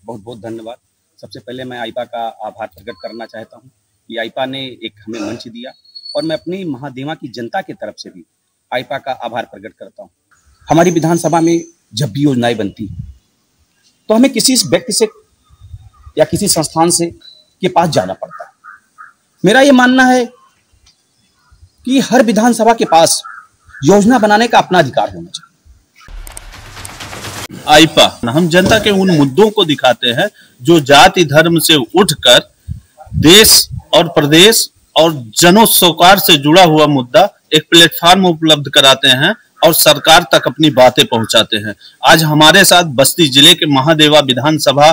बहुत बहुत धन्यवाद। सबसे पहले मैं आईपा का आभार प्रकट करना चाहता हूँ कि आईपा ने एक हमें मंच दिया और मैं अपनी महादेवा की जनता की तरफ से भी आईपा का आभार प्रकट करता हूँ। हमारी विधानसभा में जब भी योजनाएं बनती हैं तो हमें किसी व्यक्ति से या किसी संस्थान से के पास जाना पड़ता है। मेरा ये मानना है कि हर विधानसभा के पास योजना बनाने का अपना अधिकार होना चाहिए। आईपा हम जनता के उन मुद्दों को दिखाते हैं जो जाति धर्म से उठकर देश और प्रदेश और जनोपकार से जुड़ा हुआ मुद्दा एक प्लेटफॉर्म उपलब्ध कराते हैं और सरकार तक अपनी बातें पहुंचाते हैं। आज हमारे साथ बस्ती जिले के महादेवा विधानसभा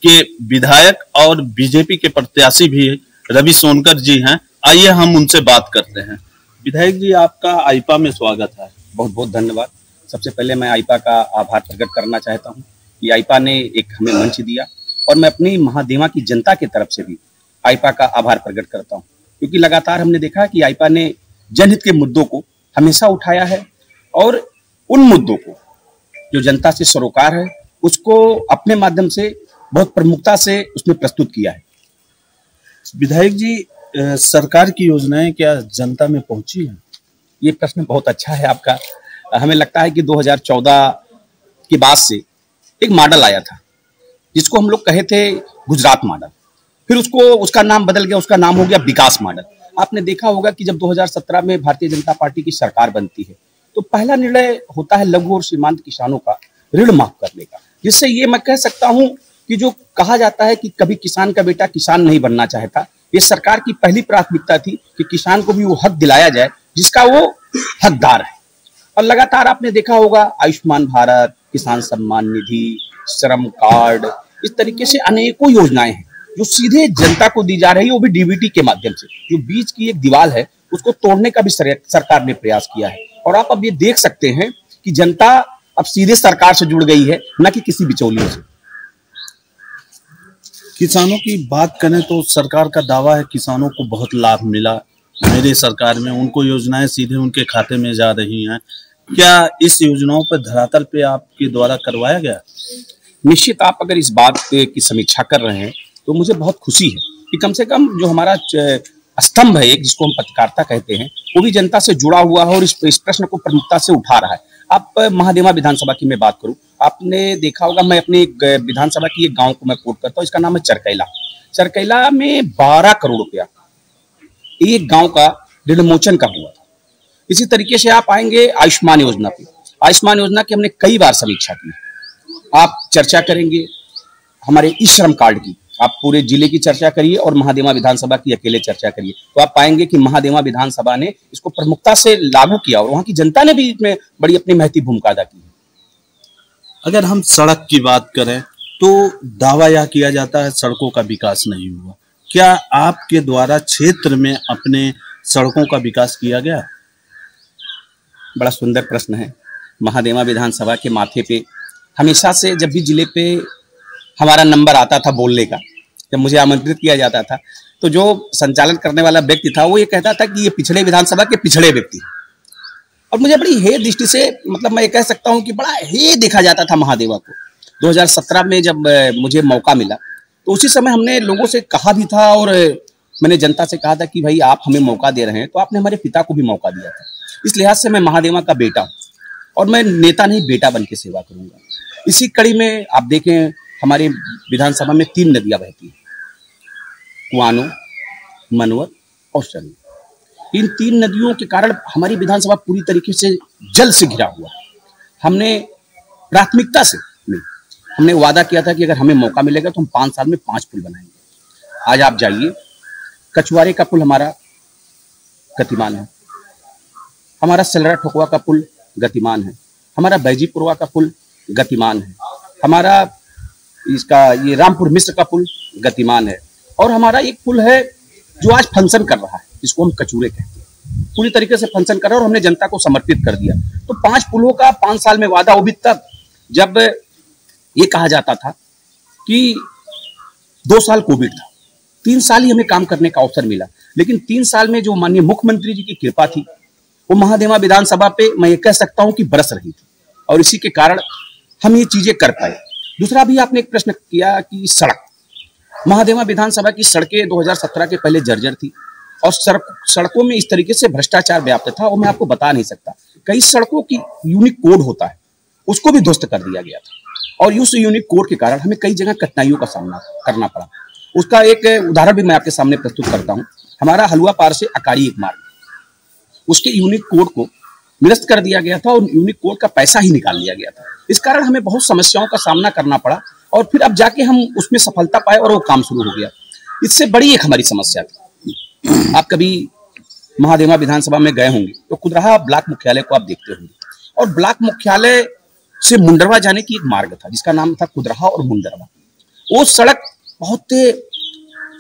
के विधायक और बीजेपी के प्रत्याशी भी रवि सोनकर जी हैं। आइए हम उनसे बात करते हैं। विधायक जी, आपका आईपा में स्वागत है। बहुत बहुत धन्यवाद। सबसे पहले मैं आईपा का आभार प्रकट करना चाहता हूँ कि आईपा ने एक हमें मंच दिया और मैं अपनी महादेवा की जनता की तरफ से भी आईपा का आभार प्रकट करता हूँ, क्योंकि लगातार हमने देखा कि आईपा ने जनहित के मुद्दों को हमेशा उठाया है और उन मुद्दों को जो जनता से सरोकार है उसको अपने माध्यम से बहुत प्रमुखता से उसने प्रस्तुत किया है। विधायक जी, सरकार की योजनाएं क्या जनता में पहुंची हैं? ये प्रश्न बहुत अच्छा है आपका। हमें लगता है कि 2014 के बाद से एक मॉडल आया था जिसको हम लोग कहे थे गुजरात मॉडल, फिर उसका नाम बदल गया, उसका नाम हो गया विकास मॉडल। आपने देखा होगा कि जब 2017 में भारतीय जनता पार्टी की सरकार बनती है तो पहला निर्णय होता है लघु और सीमांत किसानों का ऋण माफ करने का, जिससे ये मैं कह सकता हूं कि जो कहा जाता है कि कभी किसान का बेटा किसान नहीं बनना चाहता, ये सरकार की पहली प्राथमिकता थी कि किसान को भी वो हक दिलाया जाए जिसका वो हकदार है। और लगातार आपने देखा होगा आयुष्मान भारत, किसान सम्मान निधि, श्रम कार्ड, इस तरीके से अनेकों योजनाएं हैं जो सीधे जनता को दी जा रही है, वो भी डीबीटी के माध्यम से। जो बीच की एक दीवार है उसको तोड़ने का भी सरकार ने प्रयास किया है। और आप अब ये देख सकते हैं कि जनता अब सीधे सरकार से जुड़ गई है, न कि किसी बिचौलियों से। किसानों की बात करें तो सरकार का दावा है किसानों को बहुत लाभ मिला मेरे सरकार में, उनको योजनाएं सीधे उनके खाते में जा रही हैं। क्या इस योजनाओं पर धरातल पे आपके द्वारा करवाया गया? निश्चित, आप अगर इस बात की समीक्षा कर रहे हैं तो मुझे बहुत खुशी है कि कम से कम जो हमारा स्तंभ है, एक जिसको हम पत्रकारिता कहते हैं, वो भी जनता से जुड़ा हुआ है और इस प्रश्न को प्रमुखता से उठा रहा है। आप महादेवा विधानसभा की मैं बात करूं, आपने देखा होगा, मैं अपने विधानसभा की एक गांव को मैं कोट करता हूं, इसका नाम है चरकैला। चरकैला में 12 करोड़ रुपया एक गांव का ऋणमोचन का हुआ था। इसी तरीके से आप आएंगे आयुष्मान योजना पे। आयुष्मान योजना की हमने कई बार समीक्षा की। आप चर्चा करेंगे हमारे ई श्रम कार्ड की, आप पूरे जिले की चर्चा करिए और महादेवा विधानसभा की अकेले चर्चा करिए, तो आप पाएंगे कि महादेवा विधानसभा ने इसको प्रमुखता से लागू किया और वहां की जनता ने भी इसमें बड़ी अपनी महती भूमिका अदा की है। अगर हम सड़क की बात करें तो दावा यह किया जाता है सड़कों का विकास नहीं हुआ। क्या आपके द्वारा क्षेत्र में अपने सड़कों का विकास किया गया? बड़ा सुंदर प्रश्न है। महादेवा विधानसभा के माथे पे हमेशा से जब भी जिले पे हमारा नंबर आता था बोलने का, जब मुझे आमंत्रित किया जाता था, तो जो संचालन करने वाला व्यक्ति था वो ये कहता था कि ये पिछड़े विधानसभा के पिछड़े व्यक्ति। और मुझे बड़ी हे दृष्टि से, मतलब मैं ये कह सकता हूँ कि बड़ा हे देखा जाता था महादेवा को। 2017 में जब मुझे मौका मिला तो उसी समय हमने लोगों से कहा भी था और मैंने जनता से कहा था कि भाई आप हमें मौका दे रहे हैं तो आपने हमारे पिता को भी मौका दिया था। इस लिहाज से मैं महादेवा का बेटा हूँ और मैं नेता नहीं बेटा बन के सेवा करूंगा। इसी कड़ी में आप देखें हमारे विधानसभा में 3 नदियां बहती हैं, कुआनो, मनवर और सरयू। इन 3 नदियों के कारण हमारी विधानसभा पूरी तरीके से जल से घिरा हुआ है। हमने प्राथमिकता से हमने वादा किया था कि अगर हमें मौका मिलेगा तो हम 5 साल में 5 पुल बनाएंगे। आज आप जाइए, कचुआरे का पुल हमारा गतिमान है, हमारा सलरा ठोकवा का पुल गतिमान है, हमारा बैजीपुरवा का पुल गतिमान है, हमारा ये रामपुर मिश्र का पुल गतिमान है, और हमारा एक पुल है जो आज फंक्शन कर रहा है, जिसको हम कचूरे कहते हैं, पूरी तरीके से फंक्शन कर रहा है और हमने जनता को समर्पित कर दिया। तो 5 पुलों का 5 साल में वादा, वो भी तब जब ये कहा जाता था कि 2 साल कोविड था, 3 साल ही हमें काम करने का अवसर मिला। लेकिन 3 साल में जो माननीय मुख्यमंत्री जी की कृपा थी वो महादेवा विधानसभा पे मैं ये कह सकता हूं कि बरस रही थी और इसी के कारण हम ये चीजें कर पाए। दूसरा भी आपने एक प्रश्न किया कि सड़क, महादेवा विधानसभा की सड़कें 2017 के पहले जर्जर थी और सड़कों में इस तरीके से भ्रष्टाचार व्याप्त था और मैं आपको बता नहीं सकता। कई सड़कों की यूनिक कोड होता है, उसको भी ध्वस्त कर दिया गया था और उस यूनिक कोड के कारण हमें कई जगह कठिनाइयों का सामना करना पड़ा। उसका एक उदाहरण भी मैं आपके सामने प्रस्तुत करता हूँ। हमारा हलुआ पार से अकाड़ी एक मार्ग, उसके यूनिक कोड को निरस्त कर दिया गया था और यूनिक कोड का पैसा ही निकाल लिया गया था। इस कारण हमें बहुत समस्याओं का सामना करना पड़ा और फिर अब जाके हम उसमें सफलता पाए और वो काम शुरू हो गया। इससे बड़ी एक हमारी समस्या थी। आप कभी महादेवा विधानसभा में गए होंगे तो खुदराहा ब्लॉक मुख्यालय को आप देखते होंगे और ब्लॉक मुख्यालय से मुंडरवा जाने की एक मार्ग था जिसका नाम था खुदराहा और मुंडरवा। वो सड़क बहुत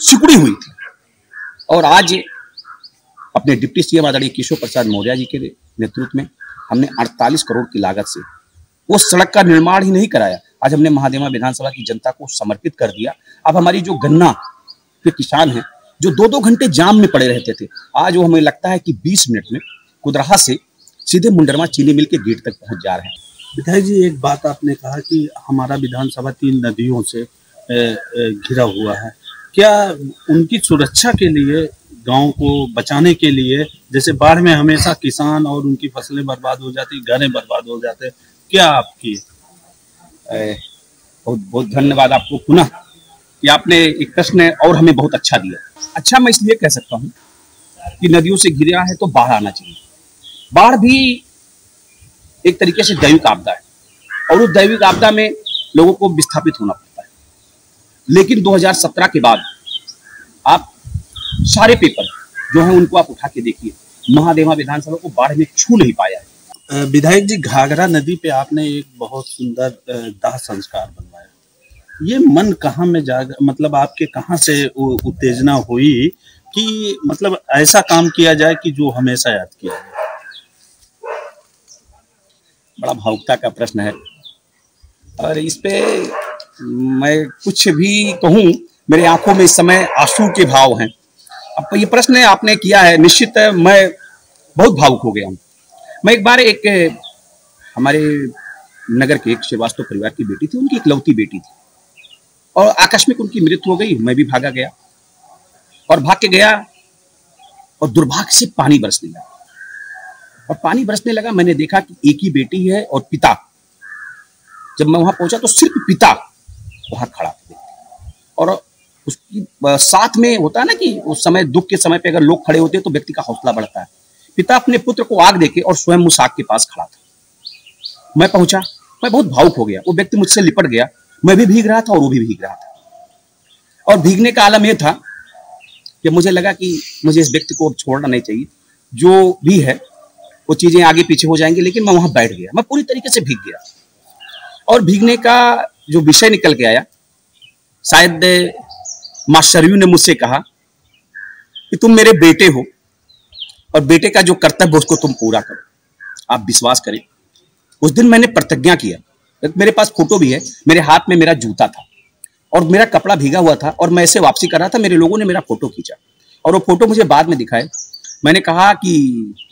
सिकुड़ी हुई थी और आज अपने डिप्टी सीएम आदरणीय केशव प्रसाद मौर्य जी के नेतृत्व में हमने 48 करोड़ की लागत से वो सड़क का निर्माण ही नहीं कराया, आज हमने महादेवा विधानसभा की जनता को समर्पित कर दिया। अब हमारी जो गन्ना के किसान हैं जो 2-2 घंटे जाम में पड़े रहते थे, आज वो हमें लगता है कि 20 मिनट में कुदराहा से सीधे मुंडरवा चीनी मिल के गेट तक पहुंच जा रहे हैं। विधायक जी, एक बात आपने कहा कि हमारा विधानसभा 3 नदियों से घिरा हुआ है। क्या उनकी सुरक्षा के लिए, गांव को बचाने के लिए, जैसे बाढ़ में हमेशा किसान और उनकी फसलें बर्बाद हो जाती, घरें बर्बाद हो जाते, क्या आपकी? बहुत बहुत धन्यवाद आपको पुनः कि आपने एक प्रश्न और हमें बहुत अच्छा दिया। अच्छा, मैं इसलिए कह सकता हूँ कि नदियों से घिरा है तो बाढ़ आना चाहिए। बाढ़ भी एक तरीके से दैविक आपदा है और उस दैविक आपदा में लोगों को विस्थापित होना पड़ता है। लेकिन 2017 के बाद आप सारे पेपर जो है उनको आप उठा के देखिए, महादेवा विधानसभा को बाढ़ में छू नहीं पाया है। विधायक जी, घाघरा नदी पे आपने एक बहुत सुंदर दाह संस्कार बनवाया। ये मन कहाँ में जाग, मतलब आपके कहाँ से उत्तेजना हुई कि मतलब ऐसा काम किया जाए कि जो हमेशा याद किया जाए? बड़ा भावुकता का प्रश्न है और इस पे मैं कुछ भी कहूँ, मेरे आंखों में इस समय आंसू के भाव हैं। अब ये प्रश्न आपने किया है, निश्चित मैं बहुत भावुक हो गया हूँ। मैं एक बार हमारे नगर के एक श्रीवास्तव परिवार की बेटी थी, उनकी इकलौती बेटी थी और आकस्मिक उनकी मृत्यु हो गई। मैं भी भाग के गया और दुर्भाग्य से पानी बरसने लगा और पानी बरसने लगा। मैंने देखा कि एक ही बेटी है और पिता, जब मैं वहां पहुंचा तो सिर्फ पिता वहां खड़ा था और उसकी साथ में होता है ना कि उस समय दुख के समय पे अगर लोग खड़े होते हैं तो व्यक्ति का हौसला बढ़ता है। पिता अपने पुत्र को आग देके और स्वयं उस आग के पास खड़ा था। मैं पहुंचा, मैं बहुत भावुक हो गया। वो व्यक्ति मुझसे लिपट गया, मैं भी भीग रहा था और वो भी भीग रहा था और भीगने का आलम यह था कि मुझे लगा कि मुझे इस व्यक्ति को अब छोड़ना नहीं चाहिए, जो भी है वो चीजें आगे पीछे हो जाएंगी। लेकिन मैं वहां बैठ गया, मैं पूरी तरीके से भीग गया और भीगने का जो विषय निकल के आया, शायद मां सरयू ने मुझसे कहा कि तुम मेरे बेटे हो और बेटे का जो कर्तव्य है उसको तुम पूरा करो। आप विश्वास करें, उस दिन मैंने प्रतिज्ञा किया, मेरे पास फोटो भी है, मेरे हाथ में मेरा जूता था और मेरा कपड़ा भीगा हुआ था और मैं ऐसे वापसी कर रहा था। मेरे लोगों ने मेरा फोटो खींचा और वो फोटो मुझे बाद में दिखाए। मैंने कहा कि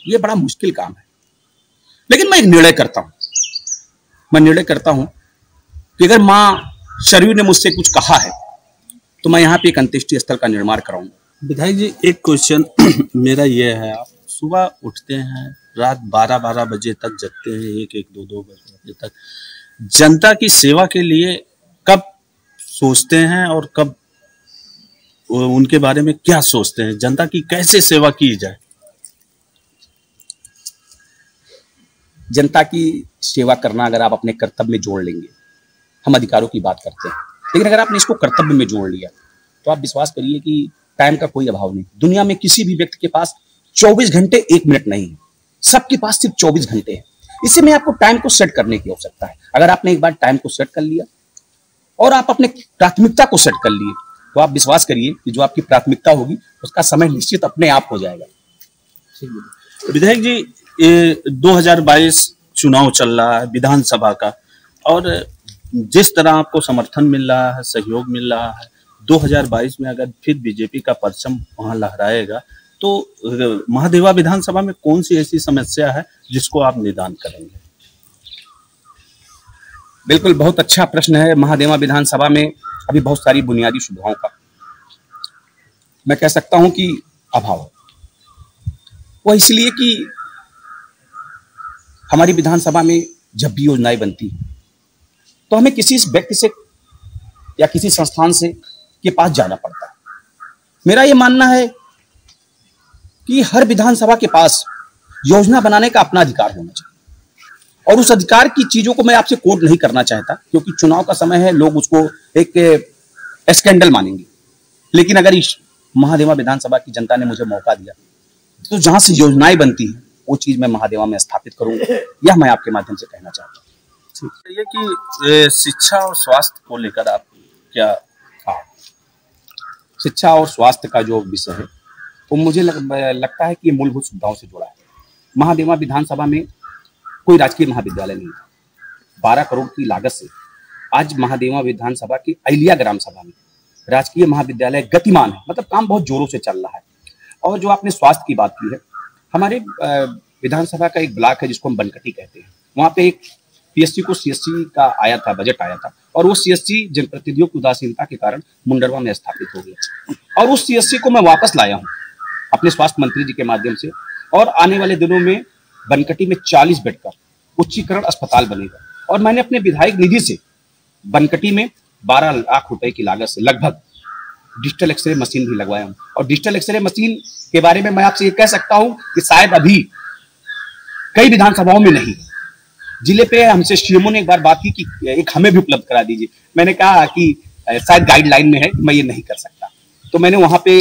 ये बड़ा मुश्किल काम है, लेकिन मैं एक निर्णय करता हूं कि अगर मां सरयू ने मुझसे कुछ कहा है तो मैं यहाँ पे एक अंत्येष्टि स्थल का निर्माण कराऊंगा। विधायक जी, एक क्वेश्चन मेरा ये है, आप सुबह उठते हैं, रात 12-12 बजे तक जगते हैं, 1-1, 2-2 बजे तक जनता की सेवा के लिए कब सोचते हैं और कब उनके बारे में क्या सोचते हैं, जनता की कैसे सेवा की जाए? जनता की सेवा करना अगर आप अपने कर्तव्य में जोड़ लेंगे, हम अधिकारों की बात करते हैं, लेकिन अगर आपने इसको कर्तव्य में जोड़ लिया तो आप विश्वास करिए कि टाइम का कोई अभाव नहीं। दुनिया में किसी भी व्यक्ति के पास 24 घंटे 1 मिनट नहीं है, सबके पास सिर्फ 24 घंटे है। इससे में आपको टाइम को सेट करने की आवश्यकता है। अगर आपने एक बार टाइम को सेट कर लिया और आप अपने प्राथमिकता को सेट कर लिए तो आप विश्वास करिए कि जो आपकी प्राथमिकता होगी उसका समय निश्चित अपने आप हो जाएगा। विधायक जी, 2022 चुनाव चल रहा है विधानसभा का और जिस तरह आपको समर्थन मिल रहा है, सहयोग मिल रहा है, 2022 में अगर फिर बीजेपी का परचम वहां लहराएगा तो महादेवा विधानसभा में कौन सी ऐसी समस्या है जिसको आप निदान करेंगे? बिल्कुल, बहुत अच्छा प्रश्न है। महादेवा विधानसभा में अभी बहुत सारी बुनियादी सुविधाओं का मैं कह सकता हूं कि अभाव है। वो इसलिए कि हमारी विधानसभा में जब भी योजनाएं बनती हैं तो हमें किसी व्यक्ति से या किसी संस्थान से के पास जाना पड़ता है। मेरा ये मानना है कि हर विधानसभा के पास योजना बनाने का अपना अधिकार होना चाहिए और उस अधिकार की चीजों को मैं आपसे कोट नहीं करना चाहता क्योंकि चुनाव का समय है, लोग उसको एक स्कैंडल मानेंगे। लेकिन अगर इस महादेवा विधानसभा की जनता ने मुझे मौका दिया तो जहां से योजनाएं बनती हैं वो चीज मैं महादेवा में स्थापित करूंगा, यह मैं आपके माध्यम से कहना चाहता हूँ। ये कि शिक्षा और स्वास्थ्य को लेकर आप क्या? हाँ, शिक्षा और स्वास्थ्य का जो विषय है वो मुझे लगता है कि ये मूलभूत सुविधाओं से जुड़ा है। महादेवा विधानसभा में कोई राजकीय महाविद्यालय नहीं था। 12 करोड़ की लागत से आज महादेवा विधानसभा की अहिल्या ग्राम सभा में राजकीय महाविद्यालय गतिमान है, मतलब काम बहुत जोरों से चल रहा है। और जो आपने स्वास्थ्य की बात की है, हमारे विधानसभा का एक ब्लॉक है जिसको हम बनकटी कहते हैं, वहाँ पे एक पीएससी को सीएससी का आया था, बजट आया था और वो सीएससी जनप्रतिनिधियों की उदासीनता के कारण मुंडरवा में स्थापित हो गया और उस सीएससी को मैं वापस लाया हूँ अपने स्वास्थ्य मंत्री जी के माध्यम से। और आने वाले दिनों में बनकटी में 40 बेड का उच्चीकरण अस्पताल बनेगा और मैंने अपने विधायक निधि से बनकटी में 12 लाख रुपए की लागत से लगभग डिजिटल एक्सरे मशीन भी लगवाया हूँ। और डिजिटल एक्सरे मशीन के बारे में मैं आपसे ये कह सकता हूँ कि शायद अभी कई विधानसभाओं में नहीं। जिले पे हमसे सीएमओ ने एक बार बात की कि एक हमें भी उपलब्ध करा दीजिए। मैंने कहा कि शायद गाइडलाइन में है कि मैं ये नहीं कर सकता, तो मैंने वहां पे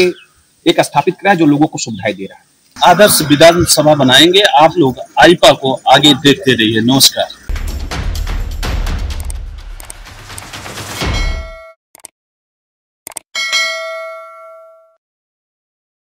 एक स्थापित कराया जो लोगों को सुविधाएं दे रहा है। आदर्श विधानसभा बनाएंगे आप लोग। आईपा को आगे देखते रहिए। नमस्कार।